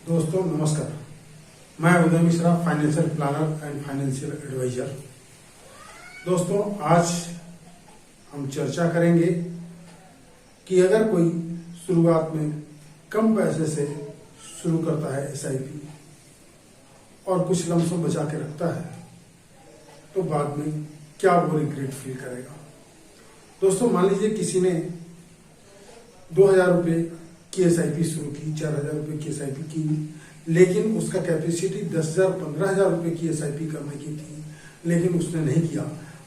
दोस्तों नमस्कार, मैं उदय Mishra, financial planner and financial adviser. दोस्तों आज हम चर्चा करेंगे कि अगर कोई शुरुआत में कम पैसे से शुरू करता है एसआईपी और कुछ लमसम बचा के रखता है तो बाद में क्या वो रिग्रेट फील करेगा। दोस्तों मान लीजिए किसी ने 2000 रुपये की एसआईपी शुरू की, 4000 रुपये की एसआईपी की, लेकिन उसका कैपेसिटी 10,000 15,000 रुपये की एसआईपी करने की थी, लेकिन उसने नहीं किया।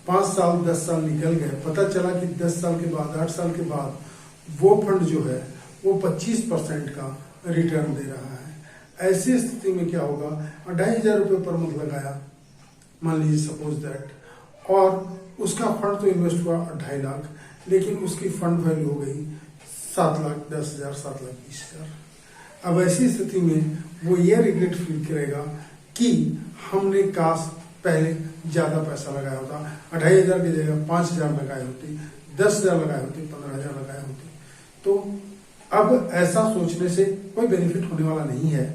5 साल 10 साल निकल गए, पता चला कि 10 साल के बाद 8 साल के बाद वो फंड जो है वो 25% का रिटर्न दे रहा है। ऐसी स्थिति में क्या होगा, 2,500 रुपये पर मंथ लगाया मान लीजिए सपोज दैट, और उसका फंड तो इन्वेस्ट हुआ 2.5 लाख, लेकिन उसकी फंड वैल्यू हो गई 7,10,000 7,20,000। अब ऐसी स्थिति में वो ये रिग्रेट फील करेगा कि हमने काश पहले ज्यादा पैसा लगाया होता, 2,500 की जगह 5,000 लगाए होते, 10,000 लगाए होते, 15,000 लगाए होते। तो अब ऐसा सोचने से कोई बेनिफिट होने वाला नहीं है।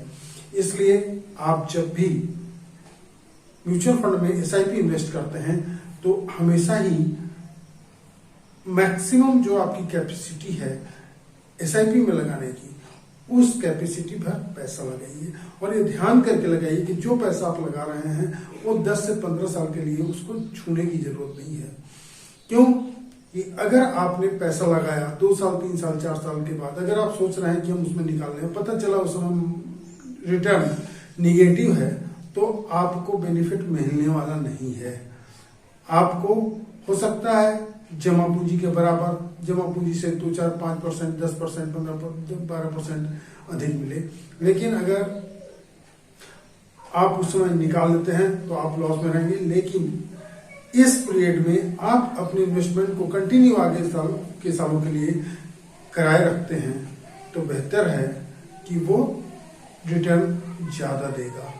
इसलिए आप जब भी म्यूचुअल फंड में एसआईपी इन्वेस्ट करते हैं तो हमेशा ही मैक्सिमम जो आपकी कैपेसिटी है एसआईपी में लगाने की, उस कैपेसिटी पर पैसा लगाइए और ये ध्यान करके लगाइए कि जो पैसा आप लगा रहे हैं वो 10 से 15 साल के लिए उसको छूने की जरूरत नहीं है। क्यों कि अगर आपने पैसा लगाया 2 साल 3 साल 4 साल के बाद अगर आप सोच रहे हैं कि हम उसमें निकाल लें, पता चला उस समय रिटर्न निगेटिव है, तो आपको बेनिफिट मिलने वाला नहीं है। आपको हो सकता है जमा पूंजी के बराबर, जमा पूंजी से 2 4 5% 10% 12% अधिक मिले, लेकिन अगर आप उस समय निकाल लेते हैं तो आप लॉस में रहेंगे। लेकिन इस पीरियड में आप अपने इन्वेस्टमेंट को कंटिन्यू आगे सालों के लिए कराए रखते हैं तो बेहतर है कि वो रिटर्न ज्यादा देगा।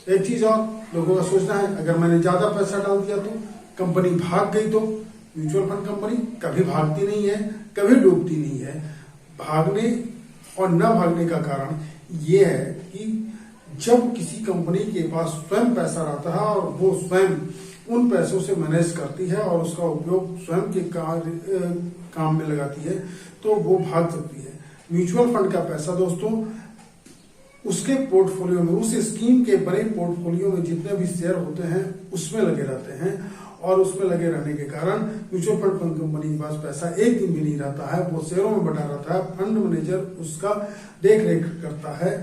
एक चीज और लोगों का सोचना है, अगर मैंने ज्यादा पैसा डाल दिया तो कंपनी भाग गई। तो म्यूचुअल फंड कंपनी कभी भागती नहीं है, कभी डूबती नहीं है। भागने और न भागने का कारण ये है कि जब किसी कंपनी के पास स्वयं पैसा रहता है और वो स्वयं उन पैसों से मैनेज करती है और उसका उपयोग स्वयं के काम में लगाती है तो वो भाग सकती है। म्यूचुअल फंड का पैसा दोस्तों उसके पोर्टफोलियो में, उस स्कीम के बड़े पोर्टफोलियो में जितने भी शेयर होते हैं उसमें लगे रहते हैं, और उसमें लगे रहने के कारण म्यूचुअल फंड कंपनी के पास पैसा एक दिन भी नहीं रहता है, वो शेयरों में बटा रहता है। फंड मैनेजर उसका देख रेख करता है,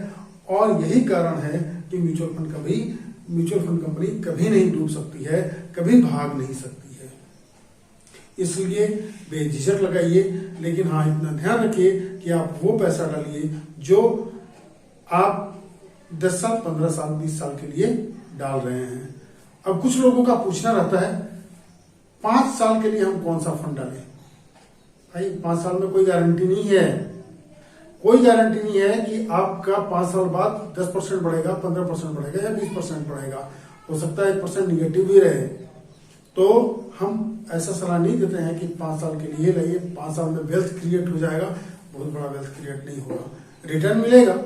और यही कारण है कि म्यूचुअल फंड कंपनी कभी नहीं डूब सकती है, कभी भाग नहीं सकती है। इसलिए बेझिझक लगाइए, लेकिन हाँ इतना ध्यान रखिए कि आप वो पैसा डालिए जो आप 10 साल 15 साल 20 साल के लिए डाल रहे हैं। अब कुछ लोगों का पूछना रहता है 5 साल के लिए हम कौन सा फंड डालें। भाई 5 साल में कोई गारंटी नहीं है, कोई गारंटी नहीं है कि आपका 5 साल बाद 10% बढ़ेगा, 15% बढ़ेगा या 20% बढ़ेगा। हो सकता है 1% निगेटिव भी रहे। तो हम ऐसा सलाह नहीं देते हैं कि 5 साल के लिए लाइए, 5 साल में वेल्थ क्रिएट हो जाएगा। बहुत बड़ा वेल्थ क्रिएट नहीं होगा, रिटर्न मिलेगा,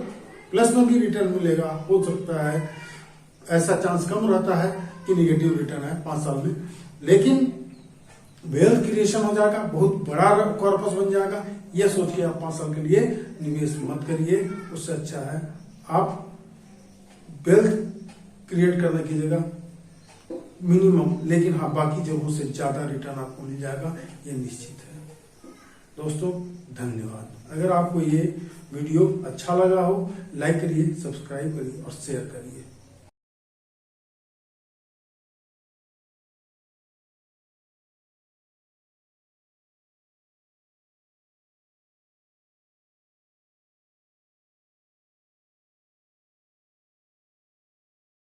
प्लस में भी रिटर्न मिलेगा। हो सकता है ऐसा चांस कम रहता है कि निगेटिव रिटर्न है 5 साल में, लेकिन वेल्थ क्रिएशन हो जाएगा, बहुत बड़ा कॉर्पस बन जाएगा। यह सोच के आप 5 साल के लिए निवेश मत करिए। उससे अच्छा है आप वेल्थ क्रिएट करने की जगह मिनिमम, लेकिन हाँ बाकी जगहों से ज्यादा रिटर्न आपको मिल जाएगा, ये निश्चित है। दोस्तों धन्यवाद। अगर आपको ये वीडियो अच्छा लगा हो लाइक करिए, सब्सक्राइब करिए और शेयर करिए।